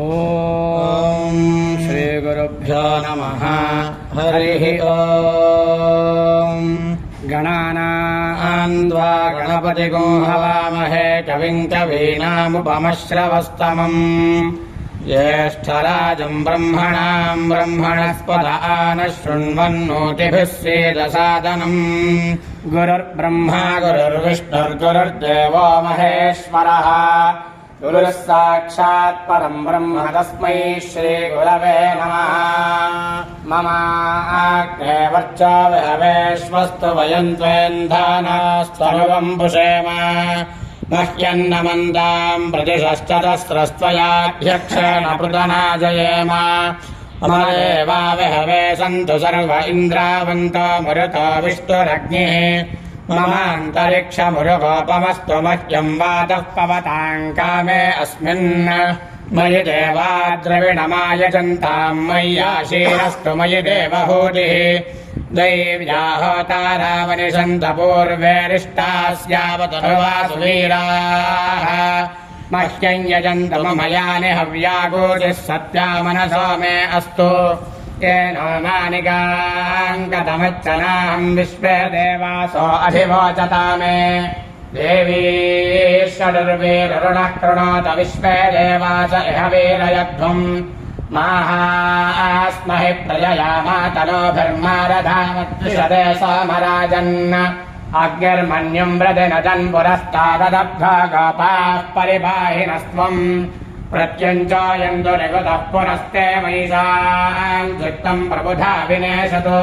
ఓం శ్రీ గురుభ్యో నమః. హరి ఓం. గణానాం త్వా గణపతిగం హవామహే కవిం కవీనాముపమశ్రవస్తమం. జ్యేష్ఠరాజం బ్రహ్మణాం బ్రహ్మణస్పద ఆనశృణ్వన్నోతిభిः సేదసాదనం. గురుర్బ్రహ్మా గురుర్విష్ణుర్గురుర్దేవో మహేశ్వరः. గురుః సాక్షాత్ పరం బ్రహ్మ తస్మై శ్రీ గురవే నమః. మమ ఆగ్నే వర్చో విహవేశ్వస్తు వయం త్వేంధానాస్తనువం పుషేమ. మహ్యన్నమందాం ప్రతిశశ్చతస్రస్త్వయాధ్యక్షేణ పృతనాజయేమ. మమ దేవా విహవే సంతు సర్వ ఇంద్రావంతో మరుతో విష్ణురగ్నిః. మమాంతరిక్షమురుగోపమస్తు మహ్యం వాతః పవతాం కామే అస్మిన్. మయి దేవా ద్రవిణమాయజంతాం మయ్యాశీరస్తు మయి దేవహూతిః. దైవ్యా హోతారావనిషంత పూర్వేరిష్టాస్యావతనువాసు వీరాः. మహ్యం యజంత మమ యాని హవ్యాగోజిः సత్యా మనసో మే అస్తు. येनो मानिकाङ्कतमच्चनाहं विश्वे देवासो अधिवोचता मे. देवी षडुर्वीरुणः कृणोत विश्वे देवास इह वीरयध्वम्. माहास्महि प्रजया मातनोभिर्मारधामद्विषदे सोमराजन्. अग्निर्मन्युम् व्रतिनजन् पुरस्ताददब्धा गोपाः परिपाहिनस्त्वम्. प्रत्यञ्चायन्तु निगतः पुनस्ते मयिषाम् चित्तम् प्रबुधा विनेशतु.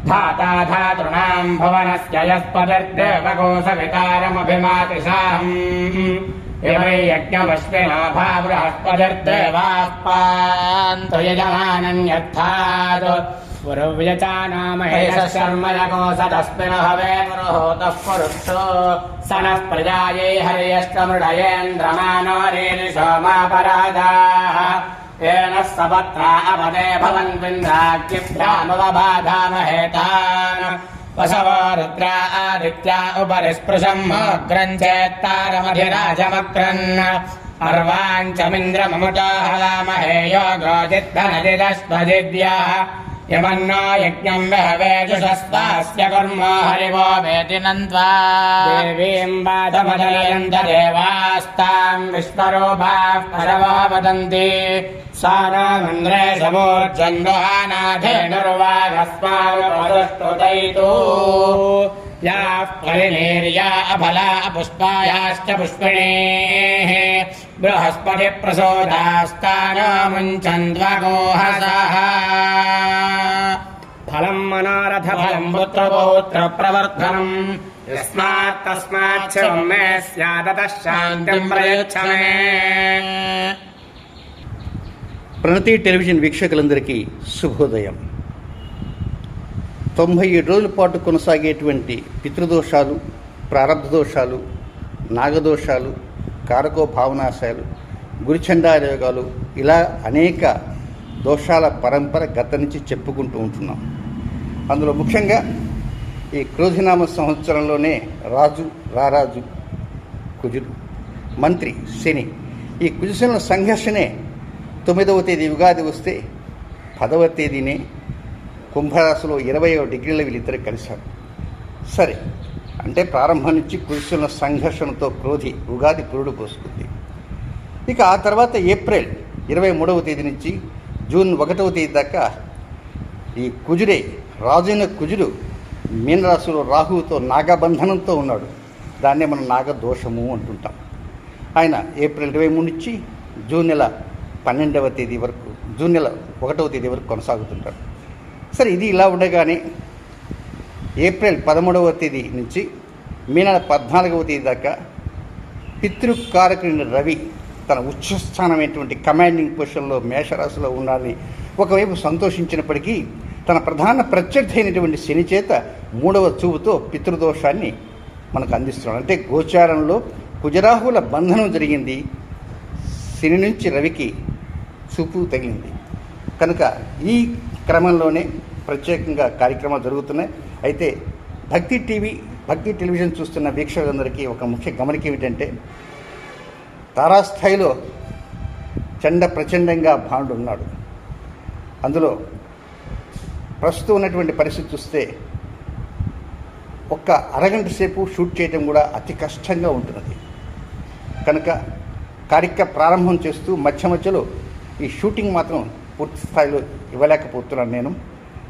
धाता धातॄणाम् भुवनस्य यस्पतिर्देवकोशवितारमभिमातिशाहम्. इमै यज्ञमश्विनो भा बृहस्पतिर्देवाः पान्तु यजमानम् यत्थात्. पुरुव्यचानामहेश शर्मयकोशतस्मिन् हवे पुरुहूतः पुरुषो. स नः प्रजायै हर्यश्चमृडयेन्द्रमानोरेनिशोमापराधाः. येन सपत्रा अपदे भवन्विन्द्राग्निभ्यामवबाधामहेतान्. वसवो रुद्रा आदित्या उपरि स्पृशम् मोग्रञ्चेत्तारमधिराजमक्रन्. अर्वाञ्चमिन्द्रममुतो हवामहे योगोजिद्धनजिदश्वजिद्याः. यमन्नो यज्ञम् विहवेजुषस्वास्य कर्मो हरिवो वेति नन्त्वा. देवीम् बाधमदलयन्त देवास्ताम् विश्वरूपाः परमो वदन्ति. सा नामन्द्रे समूर्जन्वहानाधेनुर्वागस्मानुपदस्तुतैतु. याः परिनीर्या अफला पुष्पायाश्च पुष्पिणीः. बृहस्पतिप्रसोदास्तानो मुञ्चन्द्वगोहसः. फलम् मनोरथ फलम् पुत्रपौत्रप्रवर्धनम्. यस्मात् तस्मात् शिवम् मे स्यादतः शान्तिम् प्रयच्छ मे. ప్రణతి టెలివిజన్ వీక్షకులందరికీ శుభోదయం. 97 రోజుల పాటు కొనసాగేటువంటి పితృదోషాలు, ప్రారబ్ధ దోషాలు, నాగదోషాలు, కారకో భావనాశాలు, గురుచండాయోగాలు, ఇలా అనేక దోషాల పరంపర గత నుంచి చెప్పుకుంటూ ఉంటున్నాం. అందులో ముఖ్యంగా ఈ క్రోధినామ సంవత్సరంలోనే రారాజు కుజుడు, మంత్రి శని, ఈ కుజశనుల సంఘర్షణే 9వ తేదీ ఉగాది వస్తే 10వ తేదీనే కుంభరాశిలో 20వ డిగ్రీల వీళ్ళిద్దరు కలిశారు. సరే, అంటే ప్రారంభం నుంచి కుజశనుల సంఘర్షణతో క్రోధి ఉగాది పురుడు పోసుకుంది. ఇక ఆ తర్వాత ఏప్రిల్ 23వ తేదీ నుంచి జూన్ 1వ తేదీ దాకా ఈ కుజుడే, రాజైన కుజుడు మీనరాశిలో రాహువుతో నాగబంధనంతో ఉన్నాడు. దాన్నే మనం నాగదోషము అంటుంటాం. ఆయన ఏప్రిల్ 23 నుంచి జూన్ నెల 12వ తేదీ వరకు, జూన్ నెల 1వ తేదీ వరకు కొనసాగుతుంటాడు. సరే, ఇది ఇలా ఉండగానే ఏప్రిల్ 13వ తేదీ నుంచి మే నెల 14వ తేదీ దాకా పితృకారకుడైన రవి తన ఉచ్చస్థానమైనటువంటి కమాండింగ్ పొజిషన్లో మేషరాశిలో ఉండాలని ఒకవైపు సంతోషించినప్పటికీ తన ప్రధాన ప్రత్యర్థి అయినటువంటి శని చేత 3వ చూపుతో పితృదోషాన్ని మనకు అందిస్తున్నాడు. అంటే గోచారంలో కుజరాహువుల బంధనం జరిగింది, శని నుంచి రవికి చూపు తగిలింది. కనుక ఈ క్రమంలోనే ప్రత్యేకంగా కార్యక్రమాలు జరుగుతున్నాయి. అయితే భక్తి టెలివిజన్ చూస్తున్న వీక్షకులందరికీ ఒక ముఖ్య గమనిక ఏమిటంటే, తారాస్థాయిలో ప్రచండంగా భానుడు ఉన్నాడు. అందులో ప్రస్తుతం ఉన్నటువంటి పరిస్థితి చూస్తే ఒక్క అరగంట సేపు షూట్ చేయడం కూడా అతి కష్టంగా ఉంటున్నది. కనుక కార్యక్రమ ప్రారంభం చేస్తూ మధ్యలో ఈ షూటింగ్ మాత్రం పూర్తి స్థాయిలో ఇవ్వలేకపోతున్నాను. నేను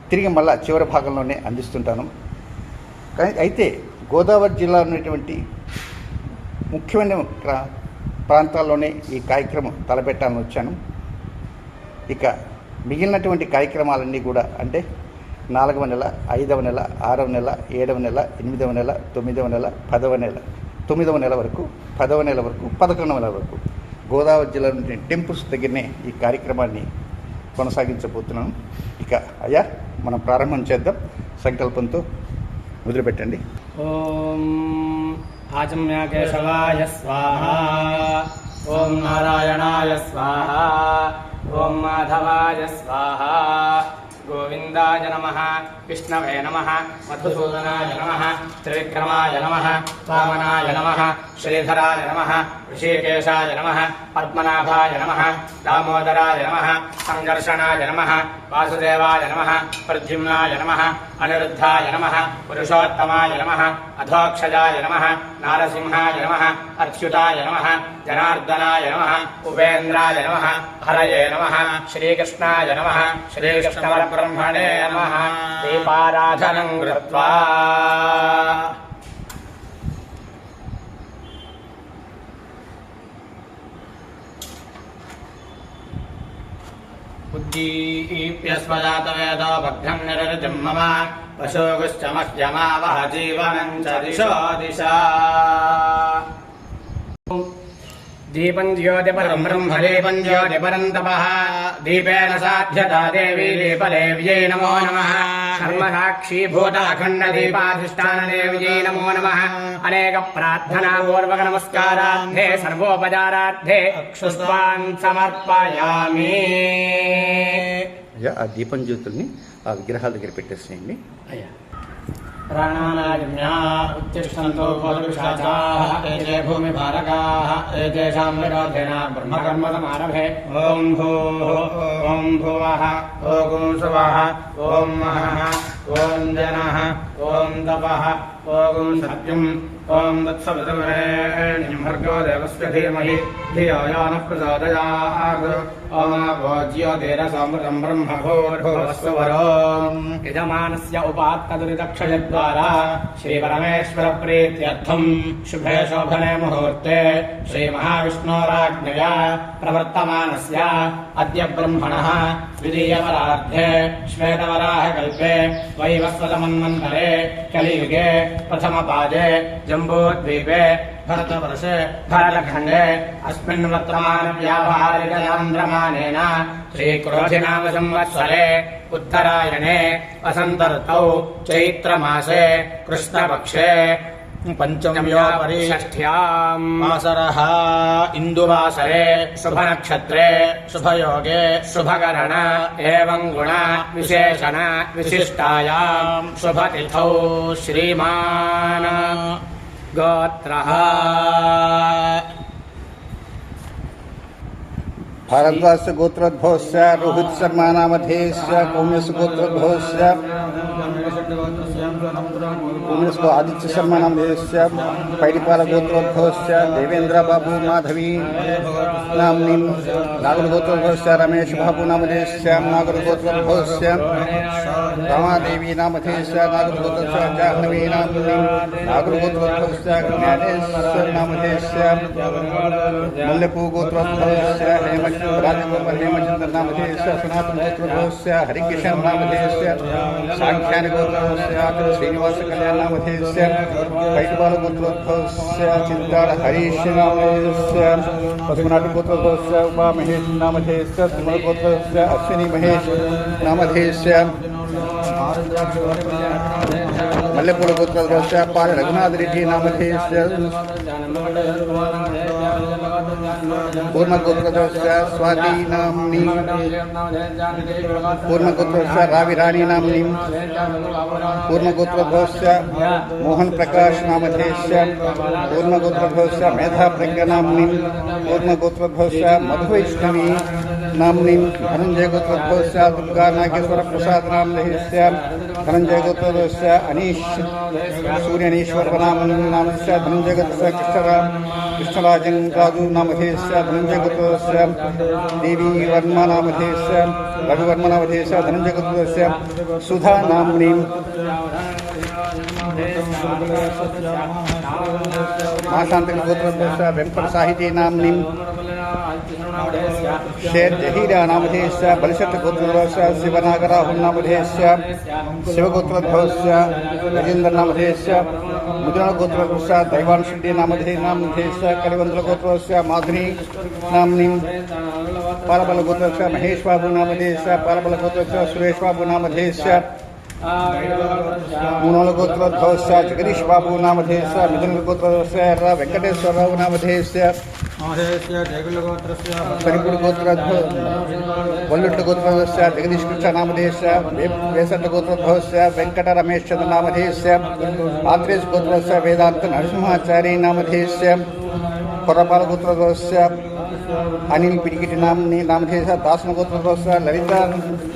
తిరిగి మళ్ళా చివరి భాగంలోనే అందిస్తుంటాను. కానీ అయితే గోదావరి జిల్లా ఉన్నటువంటి ముఖ్యమైన ప్రాంతాల్లోనే ఈ కార్యక్రమం తలపెట్టాలని వచ్చాను. ఇక మిగిలినటువంటి కార్యక్రమాలన్నీ కూడా అంటే 4వ నెల, 5వ నెల, 6వ నెల, 7వ నెల, 8వ నెల, 9వ నెల, 10వ నెల, 9వ నెల వరకు, 10వ నెల వరకు, 11వ నెల వరకు గోదావరి జిల్లాలోని టెంపుల్స్ దగ్గరనే ఈ కార్యక్రమాన్ని కొనసాగించబోతున్నాను. ఇక అయ్యా మనం ప్రారంభం చేద్దాం. సంకల్పంతో మొదలుపెట్టండి. ఓం ఆచమ్య కేశవాయ స్వాహ, ఓం నారాయణాయ స్వాహ, ఓం మాధవాయ స్వాహ, గోవిందాయ నమః, విష్ణవే నమః, మధుసూదనాయ నమః, త్రివిక్రమాయ నమః, వామనాయ నమః, శ్రీధరాయ నమః, ఋషికేశాయ నమః, పద్మనాభాయ నమః, దామోదరాయ నమః, సంఘర్షణాయ నమః, వాసుదేవాయ నమః, ప్రద్యుమ్నాయ నమః, అనిరుద్ధాయ నమః, పురుషోత్తమాయ నమః, అధోక్షజాయ నమః, నారసింహాయ నమః, అచ్యుతాయ నమః, జనార్దనాయ నమః, ఉపేంద్రాయ నమః, హరయే నమః, శ్రీకృష్ణాయ నమః, శ్రీకృష్ణపరబ్రహ్మణే నమః. దీపారాధనం కృత్వా ఉద్దీప్యస్వజాతవేదో భగ్నం నిరజం మమ పశోగుశ్చ మహ్యమావహ జీవనం చ దిశో దిశా. దీపం జ్యోతిపరం బ్రహ్మదీపం జ్యోతిపరం తపః దీపేన సాధ్యతా దేవీ దీపదేవ్యై నమో నమః. కర్మసాక్షీభూత అఖండ దీపాధిష్టాన దేవ్యై నమో నమః. అనేక ప్రార్థనా పూర్వక నమస్కారార్థే సర్వోపచారార్థే పుష్పాన్ సమర్పయామి. అయ్యా ఆ దీపం జ్యోతుల్ని ఆ విగ్రహాల దగ్గర పెట్టేసేయండి. అయ్యా ప్రాణానాయమ్యా ఉత్తిష్టంతో భూతపిశాచాః ఏతే భూమిభారకాః ఏతేషాం విరోధేన బ్రహ్మకర్మ సమారభే. ఓం భూః ఓం భువః ఓం సువః ఓం మహః ఓం జనః ఓం తపః ఓం సత్యం ఓం తత్సవితుర్వరేణ్యం భర్గో దేవస్య ధీమహి ధియో యో నః ప్రచోదయాత్. ఓం ఆపో జ్యోతిరసమృతం బ్రహ్మ భూర్భువస్సువరోం. యజమానస్య ఉపాత్తదురితక్షయద్వారా శ్రీపరమేశ్వర ప్రీత్యర్థం శుభే శోభనే ముహూర్తే శ్రీమహావిష్ణోరాజ్ఞయా ప్రవర్తమానస్య అద్య బ్రహ్మణః ద్వితీయపరార్థే శ్వేతవరాహకల్పే వైవస్వతమన్వంతరే కలియుగే ప్రథమపాదే జంబూద్వీపే భరతవర్షే భరతఖण्डे अस्मिन् वर्तमानव्यावहारिकयान्द्रमानेन श्रीक्रोधिनाम संवत्सरे उत्तरायणे वसन्तऋतौ चैत्रमासे कृष्णपक्षे पंचम्योपरि षष्ठ्यां वासरः इंदुवासरे शुभनक्षत्रे शुभयोगे शुभकरण एवं गुण विशेषण विशिष्टायां शुभतिथौ श्रीमान् गोत्रः भारद्वाज गोत्रोद्भवस्य रोहित शर्मा नामधेयस्य कौमेश गोत्रोद्भवस्य कौमेश को आदित्य शर्मा नामधेयस्य पैडिपाल गोत्रोद्भवस्य देवेंद्र बाबू माधवी नाम्नीं नागर गोत्रोद्भवस्य रमेश बाबू नामधेयस्य नागर गोत्रोद्भवस्य रमादेवी नामधेयस्य नागर गोत्रोद्भवस्य जाह्नवी नाम्नीं नागर गोत्रोद्भवस्य ज्ञानेश्वर नामधेयस्य मल्लपू गोत्रोद्भवस्य राजगोपाल हेमचंद्र नामधेयस्य सनातन गोत्रोद्भवस्य हरिकिशन नामधेयस्य सांख्यान गोत्रोद्भवस्य श्रीनिवास कल्याण नामधेयस्य पैटबाल गोत्रोद्भवस्य चिंतार हरीश नामधेयस्य पद्मनाभ गोत्रोद्भवस्य उमा महेश नामधेयस्य सुमन गोत्रोद्भवस्य अश्विनी महेश नामधेयस्य मल्लेपूर गोत्रोद्भवस्य पाल रघुनाथ रेड्डी नामधेयस्य पूर्ण गोत्रोद्भवस्य स्वाति नाम्नी पूर्णगोत्रोद्भवस्य राविराणी नाम्नी पूर्णगोत्रोद्भवस्य मोहन प्रकाश नामधेयस्य पूर्णगोत्रोद्भवस्य मेधा प्रज्ञा नाम्नी पूर्णगोत्रोद्भवस्य मधुवैष्णवी नाम्नी धनंजय गोत्रोद्भवस्य दुर्गा नागेश्वर प्रसाद नामधेयस्य धनंजय गोत्रोद्भवस्य अनीश सूर्यनीश्वर नामस्य धनंजय गोत्रोद्भवस्य कृष्णराजन राजू नामधेयस्य धनंजय गोत्रोद्भवस्य देवी वर्मा नामधेयस्य रघुवर्मा नामधेयस्य धनंजय गोत्रोद्भवस्य सुधा नाम्नी महाशांति गोत्रोद्भवस्य वेंकट साहिती नाम्नी शेर जहीरा नामधेयस्य बलिशट गोत्रोद्भवस्य शिवनागराहुल नामधेयस्य शिवगोत्रोद्भवस्य गजेन्द्र नामधेयस्य मुद्रण गोत्रोद्भवस्य दैवांशुड्डी नामधेयस्य कलिवंद्र गोत्रोद्भवस्य माधुरी नाम्नी पालबल गोत्रोद्भवस्य महेश बाबू नामधेयस्य पालबल गोत्रोद्भवस्य सुरेश बाबू नामधेयस्य मूनल गोत्रोद्भवस्य जगदीश बाबू नामधेयस्य मिथुन गोत्रोद्भवस्य वेंकटेश्वरराव नामधेयस्य परिपूर गोत्रोद्भव वल्लुट्ल गोत्रोद्भवस्य जगदीश कृष्ण नामधेयस्य वेसट गोत्रोद्भवस्य वेंकट रमेश चंद्र नामधेयस्य आत्रेय गोत्रोद्भवस्य वेदांत नरसिंहाचार्य नामधेयस्य कोरपाल गोत्रोद्भवस्य अनिल पिडिकिटी नामधेयस्य दासन गोत्रोद्भवस्य ललिता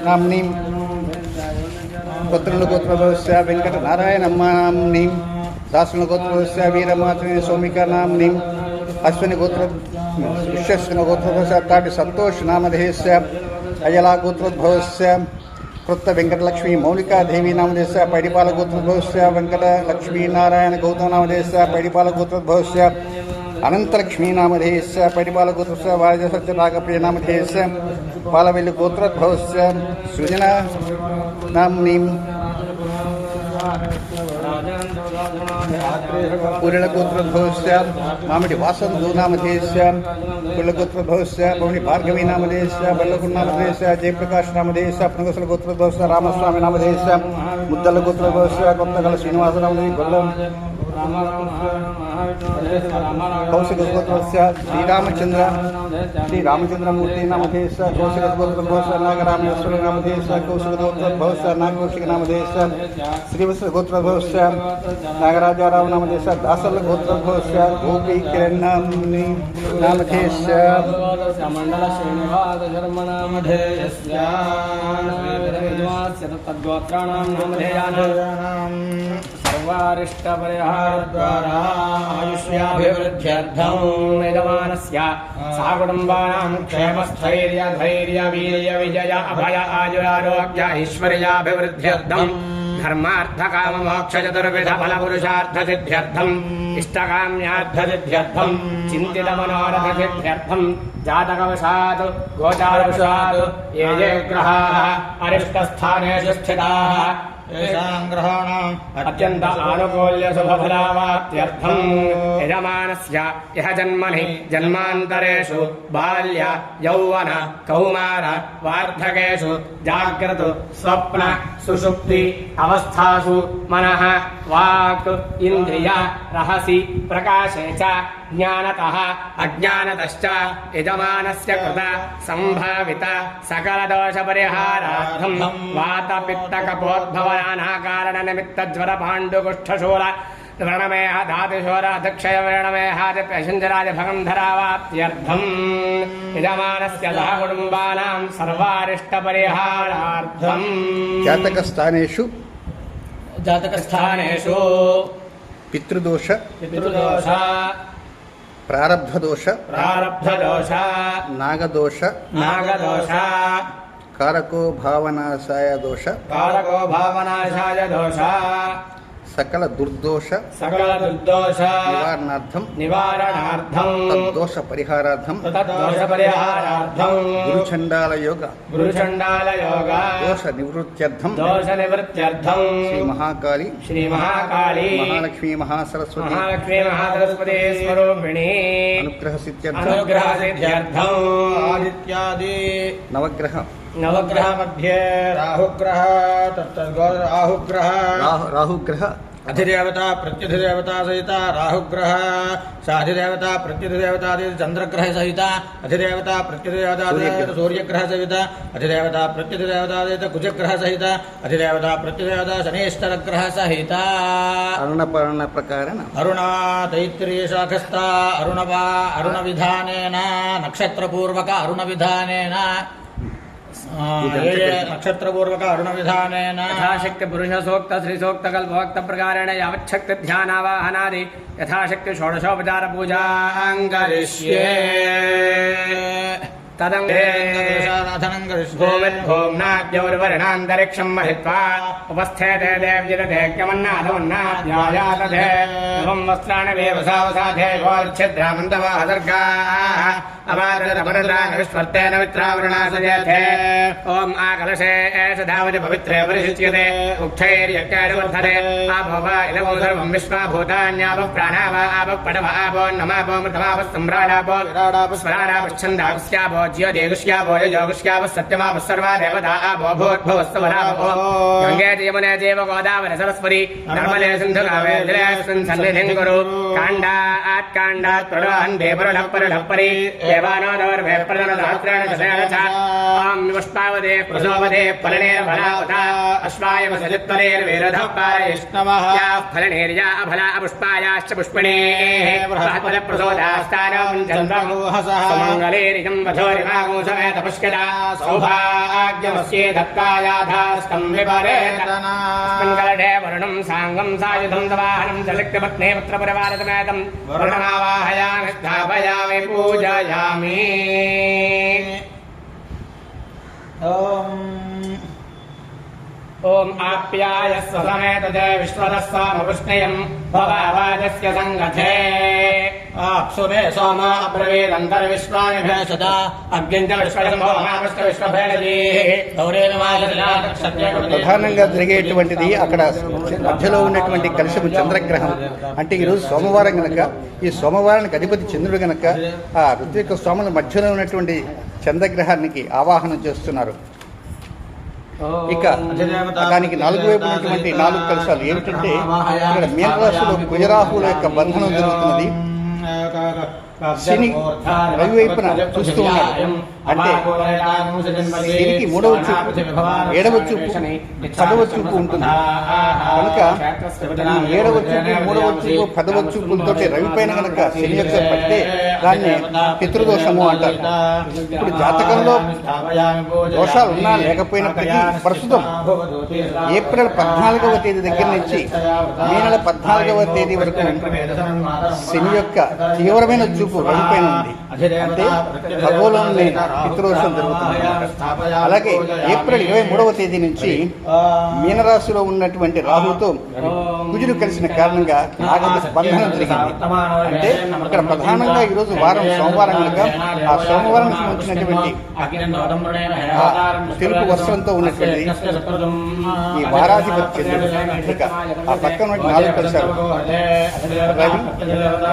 नाम्नी पुत्रल गोत्रोद्भवस्य वेंकट नारायण नाम्नी दासन गोत्रोद्भवस्य वीरमातृ सौमिका नाम्नी अश्विनी गोत्र विश्वस्विनी गोत्रोद्भवस्य ताटि संतोष नामधेयस्य अयला गोत्रोद्भवस्य कृत्त वेंकटलक्ष्मी मौलिका देवी नामधेयस्य पैडिपाल गोत्रोद्भवस्य वेंकटलक्ष्मी नारायण गौतम नामधेयस्य पैडिपाल गोत्रोद्भवस्य अनंतलक्ष्मी नामधेयस्य पैडिपाल गोत्रोद्भवस्य वाजसत्य नागप्रिय नामधेयस्य पालवेल्लि गोत्रोद्भवस्य सृजना नाम्नी पूर्ण गोत्रोद्भवस्य मामिडि वासंतु नामधेयस्य कुलगोत्रोद्भवस्य भवनि भार्गवी नामधेयस्य बल्लकुंड नामधेयस्य जयप्रकाश नामधेयस्य प्रणगसल गोत्रोद्भवस्य रामस्वामी नामधेयस्य मुद्दल गोत्रोद्भवस्य कोत्तगल श्रीनिवास नामधेयस्य गोल्लम कौशिक गोत्रोद्भवस्य श्रीरामचंद्रमूर्ति नामधेयस्य कौशिक गोत्रोद्भवस्य नागरामेश्वरी नामधेयस्य कौशिक गोत्रोद्भवस्य नागकौशिक नामधेयस्य श्रीवत्स गोत्रोद्भवस्य नागराजाराव नामधेयस्य दासल गोत्रोद्भवस्य गोपी किरण नामधेयस्य मंडल श्रीनिवास शर्म नामधेयस्य तद्गोत्राणां नामधेयानां सर्वारिष्ट परिहारद्वारा आयुष्याभिवृद्ध्यर्थं यजमानस्य साकुटुम्बानां क्षेमस्थैर्य धैर्य वीर्य विजय अभय आयुरारोग्य ऐश्वर्याभिवृद्ध्यर्थं धर्मार्थकाम मोक्ष चतुर्विध फल पुरुषार्थ सिद्ध्यर्थम इष्टकाम्यार्थ सिद्ध्यर्थम चिंतित मनोरथ सिद्ध्यर्थम जातकवशात् गोचारवशात् ये ये ग्रहाः अरिष्टस्थानेषु स्थिताः येषां ग्रहाणाम् अत्यन्त आनुकूल्य शुभफलावाप्त्यर्थं यजमानस्य यः जन्मनि जन्मान्तरेषु बाल्य यौवन कौमार वार्धकेषु जाग्रत स्वप्न सुषुप्ति अवस्थासु मनः वाक् इन्द्रिय रहसि प्रकाशे च ज्ञानतः अज्ञानतश्च यजमानस्य कृत संभावित सकलदोषपरिहारार्थं वातपित्तकपोद्भवनानाकारण निमित्तज्वर पाण्डुकुष्ठशूल व्रणमेह धातुशोर अधक्षय व्रणमेहादिप्यशञ्जराज भगन्धरावाप्त्यर्थं यजमानस्य सह कुटुम्बानां सर्वारिष्टपरिहारार्थं जातकस्थानेषु पितृदोष प्रारब्धदोष नागदोष कारको भावनाशाय दोष सकल दुर्दोष निवारणार्थं तद्दोष परिहारार्थं गुरुचंडाल योग दोष निवृत्त्यर्थं श्री महाकाली महालक्ष्मी महासरस्वती स्वरूपिणी अनुग्रह सिद्ध्यर्थं आदित्यादि नवग्रह मध्ये राहुग्रह అధిదేవత ప్రత్యధిదేవత సహిత రాహుగ్రహ సాధిదేవత ప్రత్యధిదేవత చంద్రగ్రహ సహిత అధిదేవత ప్రత్యధిదేవత సూర్యగ్రహ సహిత అధిదేవత ప్రత్యధిదేవత సహిత కుజగ్రహ సహిత అధిదేవత ప్రత్యధిదేవత శనేశ్వరగ్రహ సహిత అరుణ ప్రకారం అరుణ తైత్రీయ శాఖస్థ అరుణ విధానేన నక్షత్రపూర్వక అరుణ విధానేన నక్షత్రపూర్వక అరుణ విధానేన యథాశక్తి పురుష సూక్త శ్రీ సూక్త కల్పోక్త ప్రకారేణ యావచ్చక్తి ధ్యానావాహనాది యథాశక్తి షోడశోపచార పూజాంగరిష్యే భూమిర్భూమ్నాద్యౌర్వర్ణాంతరిక్షం మహిత్వా ఉపస్థేతే దేవ్యదేక్యమన్నాదమన్నాద్యాయాతేవం వస్త్రాణి వేవసావసాధే గోర్ఛిద్రామంతవాహదర్గాః అవాదరపరద్రాణ విశ్వర్తేన మిత్రావృణాసజేతే ఓం ఆకలశే సదావతి పవిత్రే పరిశుచ్యతే ఉక్షైర్యజ్ఞానివర్ధతే ఆపో వా ఇదమో సర్వం విశ్వాభూతాన్యాపో ప్రాణావా ఆపో పటవ ఆపో నమాపో మృతమాపో సమ్రాడాపో విరాడాపో స్వరాడాపశ్చందాపస్యాపో జ్యోతిగుష్యాపో యోగుష్యాపో సత్యమాపో సర్వా దేవతా ఆపో భూద్భువస్సవరాపో గంగే యమునే చైవ గోదావరి సరస్వతి నర్మదే సింధు కావేరీస్మిన్ సన్నిధిం కురు కాండాత్ ప్రణోహన్ దేవరుఢః పరుఢః పరి దేవానాదవర్వే ప్రదనదాత్రేణ శశేన చ ఆం పుష్పావదే ప్రసోవదే ఫలనేర్ఫలావత అశ్వాయవసజిత్వరేర్వేరధః పారయిష్ణవః యాః ఫలనేర్యా అఫలా పుష్పాయాశ్చ పుష్పిణేః బృహత్పద ప్రసోదాస్తానం చంద్రమోహసః సుమంగళేరిజం వధోరిమాగోసమేత పుష్కదా సౌభాగ్యమస్యే దత్తాయాధాస్తం విపరేతనా మంగళే వరుణం సాంగం సాయుధం దవాహనం జలక్తపత్నే పుత్రపరివారతమేతం వరుణమావాహయామి స్థాపయామి పూజయామి ఓం ఆప్యాయ సమేతదే విశ్వదస్వామపుష్ణయం భవావాజస్య సంగతే అప్సురే సోమ అబ్రవీదంతర్విశ్వాని భేషద అగ్నించ విశ్వశంభోమాపష్ట విశ్వభేళీ ప్రధానంగా జరిగేటువంటిది అక్కడ మధ్యలో ఉన్నటువంటి కలశము చంద్రగ్రహం. అంటే ఈరోజు సోమవారం గనక ఈ సోమవారానికి అధిపతి చంద్రుడు గనక ఆ ఋత్విక స్వాముల మధ్యలో ఉన్నటువంటి చంద్రగ్రహానికి ఆవాహనం చేస్తున్నారు. ఇక దానికి నాలుగు వైపు ఉన్నటువంటి 4 కలశాలు ఏమిటంటే ఇక్కడ మీనరాశిలో కుజరాహుల యొక్క బంధనం జరుగుతున్నది. శని రవి వైపున చూస్తూ ఉన్నాడు. అంటే శనికి 3వ చూపు, 7వ చూపు, 10వ చూపు ఉంటుంది. కనుక ఈ 7వ చూపు, 3వ చూపు, 10వ చూపులతో రవి పైన కనుక శని యొక్క పడితే దాన్ని పితృదోషము అంటారు. ఇప్పుడు జాతకంలో దోషాలు ఉన్నా లేకపోయినప్పటికీ ప్రస్తుతం ఏప్రిల్ 14వ తేదీ దగ్గర నుంచి మే నెల 14వ తేదీ వరకు శని యొక్క తీవ్రమైన చూపు రవి పైన ఉంది. అంటే ఖగోళంలో పితృదోషం జరుగుతుంది. అలాగే ఏప్రిల్ 23వ తేదీ నుంచి మీనరాశిలో ఉన్నటువంటి రాహుతో కుజుడు కలిసిన కారణంగా నాగదశ బంధనం జరిగింది. అంటే ఇక్కడ ప్రధానంగా ఈరోజు వారం సోమవారం కనుక ఆ సోమవారానికి సంబంధించినటువంటి తెలుపు వస్త్రంతో ఉన్నటువంటి ఈ వారాధిపతి చంద్రుడు ఇక ఆ పక్కన 4 కలశాలు రవి,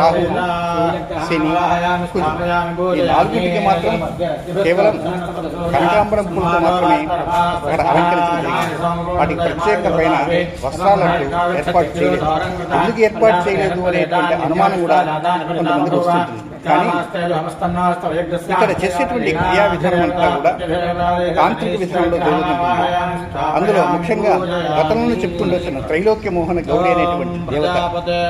రాహు, శని, కుజుడు. ఈ 4టికి మాత్రం కేవలం కనకాంబరం పూలతో మాత్రమే అక్కడ అలంకరించడం జరిగింది. వాటికి ప్రత్యేకమైన వస్త్రాలను ఏర్పాటు చేయలేదు. ఎందుకు ఏర్పాటు చేయలేదు అనేటువంటి అనుమానం కూడా కొంతమందికి వస్తుంటుంది. కానీ ఇక్కడ చేసేటువంటి క్రియా విధానం అంతా కూడా తాంత్రిక విధానంలో జరుగుతుంది. అందులో ముఖ్యంగా గతంలో చెప్పుకుంటూ వచ్చిన త్రైలోక్య మోహన గౌరీ అనేటువంటి దేవత,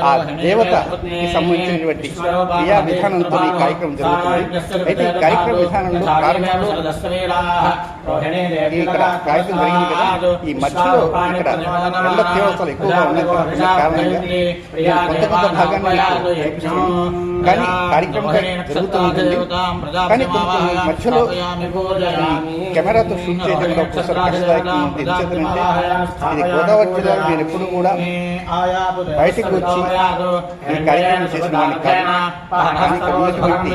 ఆ దేవతకి సంబంధించినటువంటి క్రియా విధానంతో ఈ కార్యక్రమం జరుగుతుంది. అయితే ఈ కార్యక్రమ విధానంలో ప్రారంభంలో ఇక్కడ కార్యక్రమం జరిగింది కదా, ఈ మధ్యలో ఇక్కడ ఎండ తీవ్రతలు ఎక్కువగా ఉన్న కారణంగా కొంత భాగాన్ని కానీ కార్యక్రమం జరుగుతూ ఉంటుంది. కానీ కొంచెం మధ్యలో కెమెరాతో షూట్ చేయడంలో ఒకసారి కష్టదాయకం ఉంది. ఎందుకంటే ఇది గోదావరి జిల్లాలో నేను ఎప్పుడు కూడా బయటకు వచ్చి ఈ కార్యక్రమం చేసిన వాడిని కాదు. దానికి ఉన్నటువంటి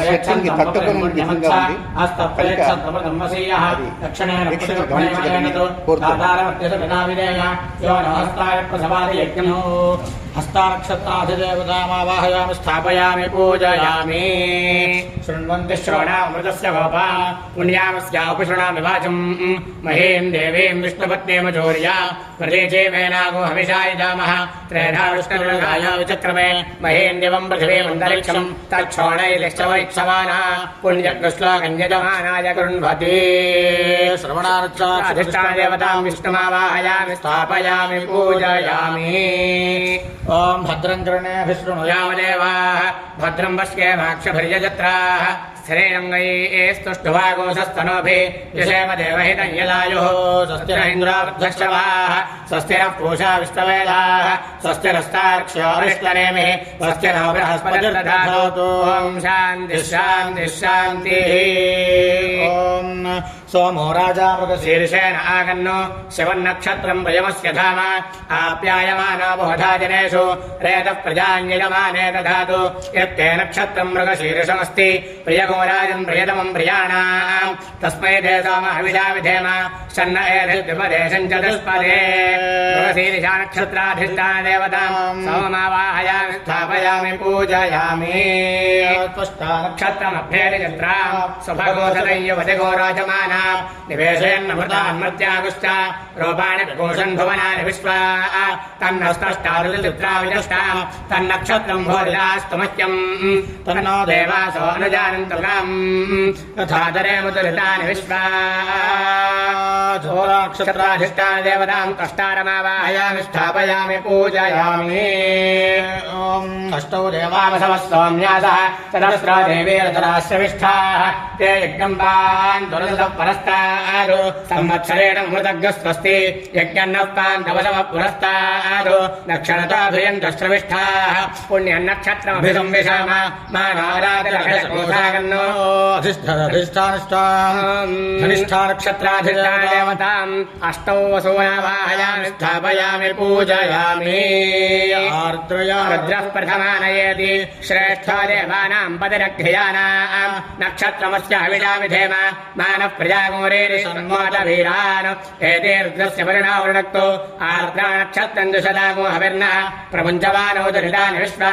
శక్తికి తట్టుకునే విధంగా ఉంది. కనుక అది ప్రేక్షకులు గమనించగలని కోరుతున్నాను. हस्तानक्षत्राधिदेवतामावाहयामि स्थापयामि पूजयामि शृण्वन्ति श्रवणामृतस्य गोपा पुण्यामस्यापि शृणामि वाचम् महीं देवीं विष्णुपत्नीमचोर्या प्रतीचे मेनागो हविषाय जामः त्रेधा विष्णुर्गाय विचक्रमे महीं दिवं पृथिवीमन्तरिक्षं तच्छोणैर्यश्चवैक्षमानः पुण्यकृष्णकन्यजमानाय कृण्वति श्रवणार्चाधिष्ठानदेवतां विष्णुमावाहयामि स्थापयामि पूजयामि ॐ भद्रं कर्णेभिशृणुयाम देवाः भद्रं पश्येमाक्षभिर्यजत्राः स्थिरैरङ्गैस्तुष्टुवागोषस्तनोभिः यशेम देवहितं यदायुः स्वस्ति न इन्द्रावृद्धश्रवाः स्वस्ति नः पूषा विश्ववेदाः स्वस्ति नस्तार्क्ष्योरिष्टनेमिः स्वस्ति नो बृहस्पतिर्दधातु ॐ शान्तिः शान्तिः शान्तिः ॐ सोमो राजा मृगशीर्षेण आगन्नो शिवन्नक्षत्रं प्रियमस्य धाम आप्यायमानो बहुधा जनेषु रेतः प्रजान्यजमाने दधातु यत्ते नक्षत्रं मृगशीर्षमस्ति प्रियगोराजन् प्रियतमं प्रियाणाम् तस्मै ते सोमः हविषा विधेम शन्न एधिर्द्विपदे चतुष्पदे मृगशीर्षा नक्षत्राधिष्ठानदेवतां सोममावाहयामि स्थापयामि पूजयामि नक्षत्रमभ्येदिचत्रां स्वभगोधदैयवतिगोराजमाना निवेशेन्नमृतान्मर्त्यागुश्च रूपाणि विभूषन् भुवनानि विश्वा तन्नस्तष्टारुचित्राविदष्टा तन्नक्षत्रं भोरिदास्तमह्यम् तन्नो देवासो अनुजानन्तुकाम् तथा तरेमुदुरितानि विश्वा नक्षत्राधिष्ठानदेवतां कष्टारमावाहयामि स्थापयामि पूजयामि ॐ अष्टौ देवावसवः सौम्यासः तदस्रो देवीरतराश्रविष्ठाः ते यज्ञं पान्तुरसः परस्तादु संवत्सरेण मृतज्ञः स्वस्ति यज्ञन्नः पान्तवसवः पुरस्तादु नक्षत्रताभियन्तश्रविष्ठाः पुण्यन्नक्षत्रमभिसंविशाम मानाराधिरघटसमोधागन्नो धनिष्ठानक्षत्राधिष्ठानदेवताम् अष्टौ वसूनावाहयामि स्थापयामि पूजयामि रुद्रः प्रथमानयेति श्रेष्ठो देवानां पतिरग्ध्यानां नक्षत्रमस्य हविषा विधेम मानः प्रजागोरेरिषन्मोदवीरान् एते रुद्रस्य परिणावृणक्तो आर्द्रा नक्षत्रं दुषदागो हविर्नः प्रमुञ्चमानो दुरितानि विश्वा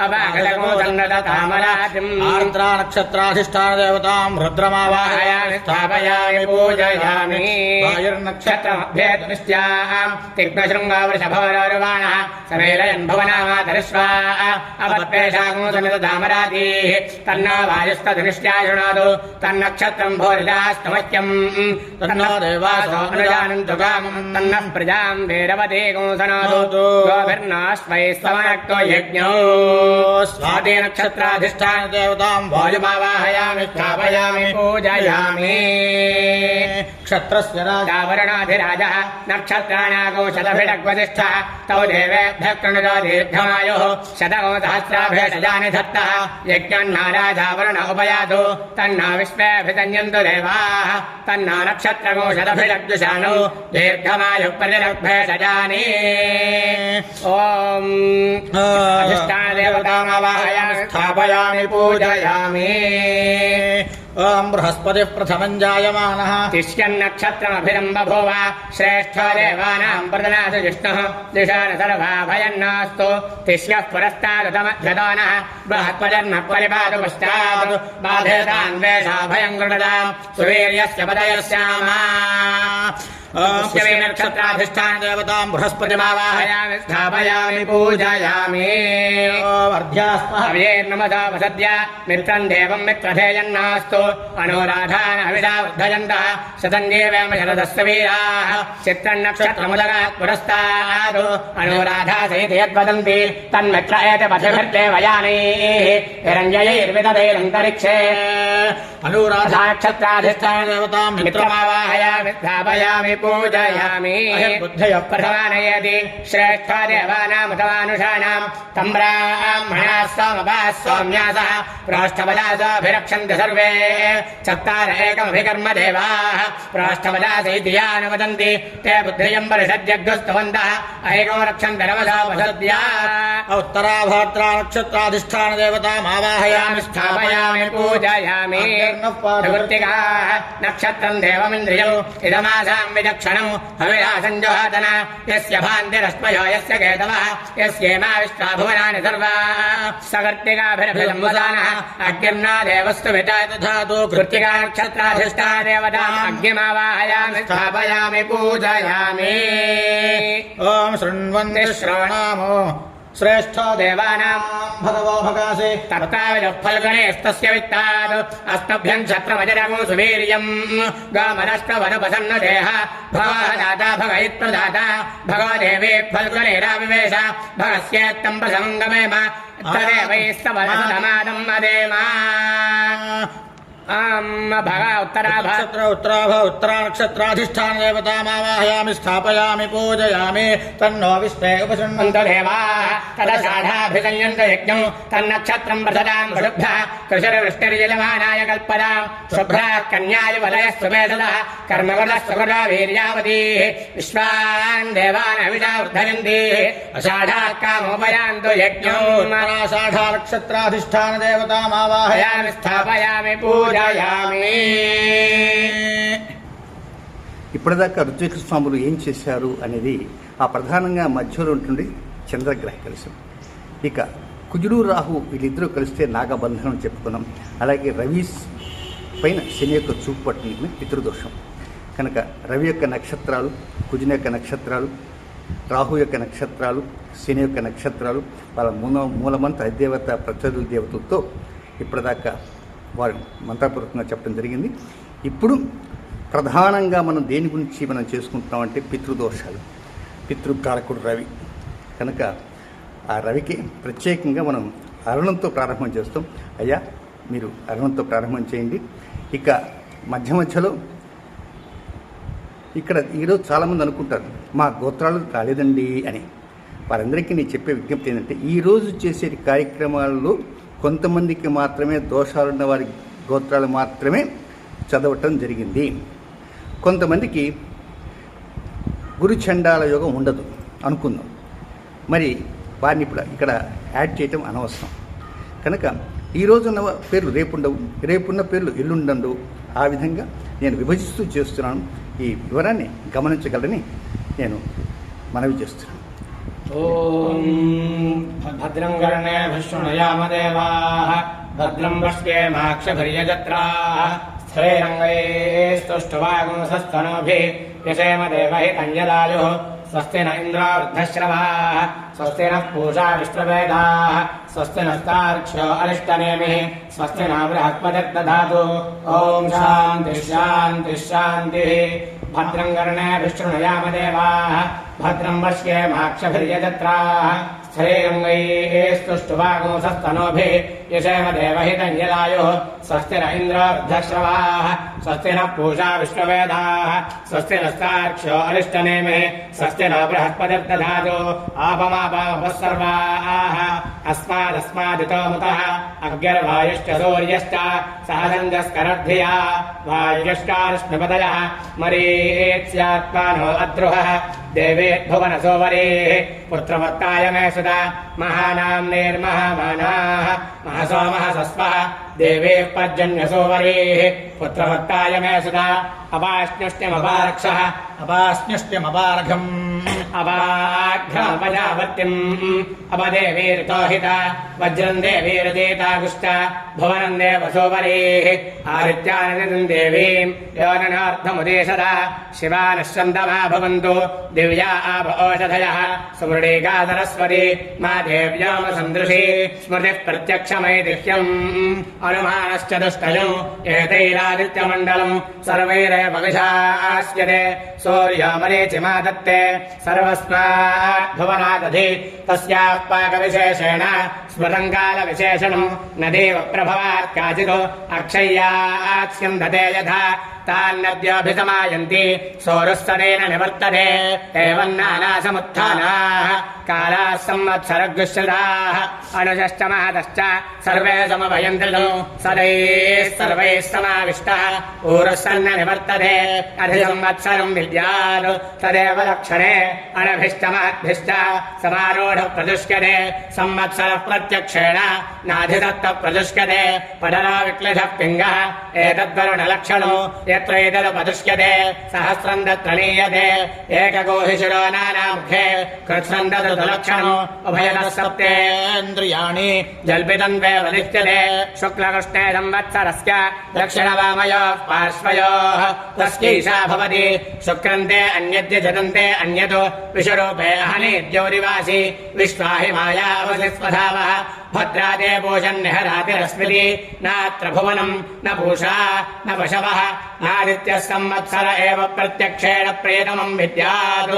अपागलगो सन्नततामरातिम् आर्द्रा नक्षत्राधिष्ठानदेवतां रुद्रमावाहयामि स्थापयामि पूजयामि वायुर्नक्षत्रमभ्येतुनिश्चां तिग्नशृङ्गावृषभवरोर्वाणः समेलयन् भुवनामातरिष्वा अपत्पेशागो सन्नततामरातिः तन्नो वायुस्तधनिष्ठा शृणोतु तन्नक्षत्रं भोरिदास्तमह्यम् तन्नो देवासो अनुजानन्तु कामम् तन्नः प्रजां वीरवतीगो सनोतु गोभिर्नाश्वै स्तवनक्तो यज्ञो स्वाति नक्षत्राधिष्ठानदेवतां वायुमावाहयामि स्थापयामि पूजयामि क्षत्रस्य राजावरणाधिराजः नक्षत्राणागोशतभिडग्वतिष्ठः तौ देवेभ्यः कृणुतो दीर्घमायुः शतको सहस्राभेषजानि धत्तः यज्ञन्ना राजावरण उपयातु तन्ना विश्वेऽभितन्यन्तु देवाः तन्ना नक्षत्रगोशतभिडग्दुषाणु दीर्घमायुः प्रतिरग्भेषजानि ॐ अधिष्ठानदेवतामावाहयामि स्थापयामि पूजयामि ॐ बृहस्पतिः प्रथमं जायमानः तिष्यन्नक्षत्रमभिरं बभूव श्रेष्ठो देवानां प्रदनाथ विष्णुः दिशान सर्वाभयन्नास्तु तिष्यः पुरस्तादुतमध्यतो नः बृहस्पतिर्नः परिपातु पश्चात् बाधेतान्वेषाभयं गृणदां सुवीर्यस्य पदयस्यामा नक्षत्राधिष्ठानदेवतां बृहस्पतिमावाहयामि स्थापयामि पूजयामि अर्ध्यास्महव्येर्नमदा वसद्य मित्रं देवं मित्रधेयन्नास्तु अनुराधान हविषा वर्धयन्तः शतन्येवेम शरदस्य वीराः चित्रं नक्षत्रमुदगात् पुरस्तादु अनुराधा सहित यद्वदन्ति तन्मित्र एते पथिभिर्देवयानैः हिरण्यैर्विदधैरन्तरिक्षे अनुराधा नक्षत्राधिष्ठानदेवतां मित्रमावाहयामि स्थापयामि पूजयामि बुद्धयो प्रथमानयति श्रेष्ठो देवानामुतमानुषाणां तं ब्राह्मणाः सोमपाः सौम्यासः प्रोष्ठपदासोऽभिरक्षन्ति सर्वे चत्वार एकमभिकर्म देवाः प्रोष्ठपदास इति यान् वदन्ति ते बुद्धियं परिषद्यग्स्तवन्तः ऐको रक्षन्ति नवसोपसद्या उत्तराभाद्रा नक्षत्राधिष्ठानदेवतामावाहयामि स्थापयामि पूजयामि प्रवृत्तिकाः नक्षत्रं देवमिन्द्रियम् इदमासां लक्षणं हविरासञ्जोहतन यस्य भान्तिरश्मयो यस्य केतवः यस्येमा विश्वा भुवनानि सर्वा सगर्तिकाभिरभिसंवदानः अग्निर्ना देवस्तु विदधातु कृत्तिका नक्षत्राधिष्ठा देवताम् अग्निमावाहयामि स्थापयामि पूजयामि ॐ शृण्वन्ति श्रवणामो श्रेष्ठो देवानां भगवो भगासे तत्ताविदः फल्गणेस्तस्य वित्तात् अस्तभ्यं छत्रमजरमो सुवीर्यं गामनष्टवनपसन्न देह भगवदाता भगयित्प्रदाता भगवदेवे फल्गणेराविवेश भगस्येत्तं प्रसङ्गमेम तदेवैस्तवनसमादं मदेमा भगा उत्तराभ उत्तरानक्षत्राधिष्ठान देवतामावाहयामि स्थापयामि पूजयामि तन्नो विश्वे उपशृण्वन्तदेवाः तदषाढाभिसंयन्त यज्ञं तन्नक्षत्रं प्रसदां शुभ्रः कृशिर्वृष्टिर्यजमानाय कल्पदां शुभ्रः कन्याय वलयः सुमेधदः कर्मवदः सुकृता वीर्यावतीः विश्वान् देवान् हविषा ऊर्ध्वयन्ति अषाढाः कामोपयान्तु यज्ञं षाढानक्षत्राधिष्ठान देवतामावाहयामि स्थापयामि पूजयामि ఇప్పటిదాకా ఋత్విక స్వాములు ఏం చేశారు అనేది ఆ ప్రధానంగా మధ్యలో ఉంటుంది చంద్రగ్రహ కలశం. ఇక కుజుడు రాహు వీళ్ళిద్దరూ కలిస్తే నాగబంధనం చెప్పుకున్నాం. అలాగే రవి పైన శని యొక్క చూపు పట్టిన పితృదోషం కనుక రవి యొక్క నక్షత్రాలు, కుజుని యొక్క నక్షత్రాలు, రాహు యొక్క నక్షత్రాలు, శని యొక్క నక్షత్రాలు వాళ్ళ మూలమంత అధిదేవత ప్రత్యర్థుల దేవతలతో ఇప్పటిదాకా వారు మంత్రపూర్వకంగా చెప్పడం జరిగింది. ఇప్పుడు ప్రధానంగా మనం దేని గురించి మనం చేసుకుంటున్నామంటే పితృదోషాలు. పితృకారకుడు రవి కనుక ఆ రవికి ప్రత్యేకంగా మనం అరుణంతో ప్రారంభం చేస్తాం. అయ్యా మీరు అరుణంతో ప్రారంభం చేయండి. ఇక మధ్యలో ఇక్కడ ఈరోజు చాలామంది అనుకుంటారు మా గోత్రాలు కాలేదండి అని. వారందరికీ నేను చెప్పే విజ్ఞప్తి ఏంటంటే ఈరోజు చేసే కార్యక్రమాల్లో కొంతమందికి మాత్రమే దోషాలున్న వారి గోత్రాలు మాత్రమే చదవటం జరిగింది. కొంతమందికి గురుచండాల యోగం ఉండదు అనుకుందాం. మరి వారిని ఇప్పుడు ఇక్కడ యాడ్ చేయటం అనవసరం. కనుక ఈరోజున్న పేర్లు రేపుండవు, రేపున్న పేర్లు ఎల్లుండవు. ఆ విధంగా నేను విభజిస్తూ చేస్తున్నాను. ఈ వివరాన్ని గమనించగలని నేను మనవి చేస్తున్నాను. ఓం భద్రం కర్ణేభిः శృణుయామ దేవాः భద్రం పశ్యేమాక్షభిర్యజత్రాः స్థిరైరంగైస్తుష్టువాగుంసస్తనూభిः యశేమ దేవహిतं యదాయుः స్వస్తి న ఇంద్రో వృద్ధశ్రవాः స్వస్తి నః పూషా విష్ణువేదాः స్వస్తి నస్తార్క్ష్యో అరిష్టనేమిः స్వస్తి న బృహస్పతిర్దధాతు. ఓం శాంతి శాంతి శాంతిः. భద్రం కర్ణేభిः శృణుయామ దేవాः భద్రం పశ్యేమాక్షభిర్యజత్రాः స్థిరైరంగైస్తుష్టువాగుంసస్తనూభిः యశేమ దేవహిतं యదాయుः స్వస్తి న ఇంద్రో వృద్ధశ్రవాः స్వస్తి నః పూషా విష్ణువేదాः స్వస్తి నస్తార్క్ష్యో అరిష్టనేమిः స్వస్తి న బృహస్పతిర్దధాతు. ఆపమాపः సర్వాः అస్మాదస్మాదితో ముతః అగ్నిర్వాయుశ్చ సూర్యశ్చ సహసంజస్కరద్ధియా వాయుష్కారుష్ణపదయः మరీచ్యాత్మానో అద్రుహः దేవేద్భువనసోవరేः పుత్రవత్తాయ మే సుతా మహానామ్నేర్మహామానాः మహసోమः సస్వः దేవేః పర్జన్యసోవరేः పుత్రవత్తాయ మే సుతా అపాశ్నుష్ట్యమపారక్షः అపాస్న్యుష్ట్యమపారఘం అపాఘ్రమపజావర్తిం అపదేవీరుతోహిత వజ్రం దేవీరుదేతాగుష్ట భువనం దేవసోవరేः ఆదిత్యానిదిం దేవీం యోననార్థముదేశద శివానశ్చందమా భవంతు దివ్యా ఆప ఓషధయః సుమృడీకా సరస్వతి మా దేవ్యామ సందృశీ స్మృతిః ప్రత్యక్షమైదిహ్యం అనుమానశ్చతుష్టయం ఏతైరాదిత్యమండలం సర్వైరేవ విశాస్యతే సూర్యోమరీచిమా దత్తే సర్వస్మాత్ భువనాదధి తస్యాః పాకవిశేషేణ స్మృతం కాలవిశేషణం నదేవ ప్రభవాత్ కాచిదో అక్షయ్యాస్యందతే యథా తాన్నద్యోభిసమాయంతి సౌరస్తదేన నివర్తతే ఏవం నానాసముత్థానాః కాలాः సంవత్సరగుశ్రితాः అనుజశ్చ మహతశ్చ సర్వే సమభయంత్రితో సదైः సర్వైः సమావిష్టः ఊరుస్సన్న నివర్తతే అధి సంవత్సరం విద్యాత్ తదేవ లక్షణే अणभिष्टमद्भिष्ट समारूढ प्रदुष्यते संवत्सरः प्रत्यक्षेण नाधिदत्त प्रदुष्यते पडला विक्लिशः पिङ्गः एतद्वरुणलक्षणो यत्र एतदुपदुष्यते सहस्रं तत्र लीयते एकगोहिशिरो नानामुखे कृत्स्नं तदुलक्षणो उभयतः सप्तेन्द्रियाणि जल्पितन्वेव लिख्यते शुक्लकृष्णे संवत्सरस्य दक्षिणवामयोः पार्श्वयोः तस्यैषा भवति शुक्रन्ते अन्यद्य जतन्ते अन्यतो विषरूपे अहनेद्योरिवासि विश्वाहि मायावसि स्वधावः भद्रादे पूषन्निहरातिरस्मिति नात्र भुवनं न पूषा न पशवः नादित्यः संवत्सर एव प्रत्यक्षेण प्रेतमं विद्यात्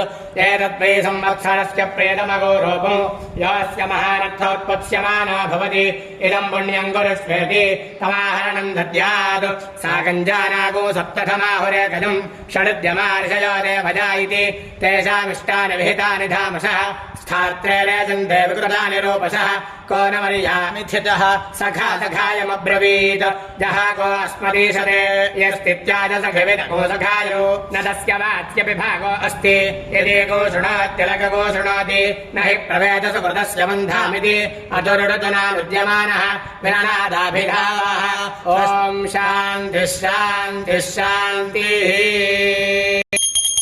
एतद्वै संवत्सरस्य प्रेतमगो रूपं यस्य महानर्थोत्पत्स्यमानो भवति इदं पुण्यं गुरुष्वेति तमाहरणं दद्यात् सा गञ्जानागो सप्तथमाहुरेकजं षडुद्यमार्षयो देवजा इति तेषामिष्टानि विहितानि धामसः स्थात्रे रेजन्ते विकृतानि रूपसः को न मर्यामिथितः सखा सखायमब्रवीत् जहाको अस्मदीशते यस्तित्याज सखिविदको सखायो न तस्य वाच्यपि भागो अस्ति यदि को शृणोत्यलको शृणोति न हि प्रवेद सुकृतस्य बन्धामिति अतुरुडतनानुद्यमानः विरणादाभिधावः ॐ शान्तिः शान्तिः शान्तिः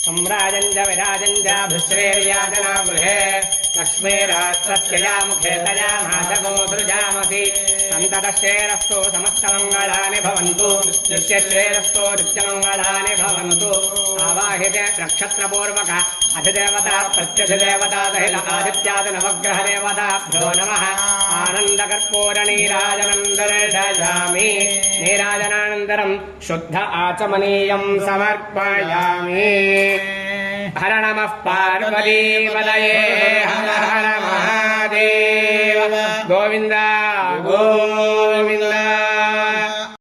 सम्राजञ्च विराजञ्च भृश्रेर्याजना गृहे लक्ष्मीराष्ट्रस्य या मुखे तया माधवो सृजामति सन्ततश्रेरस्तु समस्तमङ्गलानि भवन्तु नित्यश्रेरस्तु नित्यमङ्गलानि भवन्तु आवाहिते नक्षत्रपूर्वक अधिदेवता प्रत्यधिदेवता सहित आदित्यादि नवग्रहदेवताभ्यो नमः आनन्दकर्पूरनीराजनं दर्शयामि नीराजनानन्तरं शुद्ध आचमनीयं समर्पयामि हर नमः पार्वतीपतये हर हर महादेव गोविन्द गोविन्द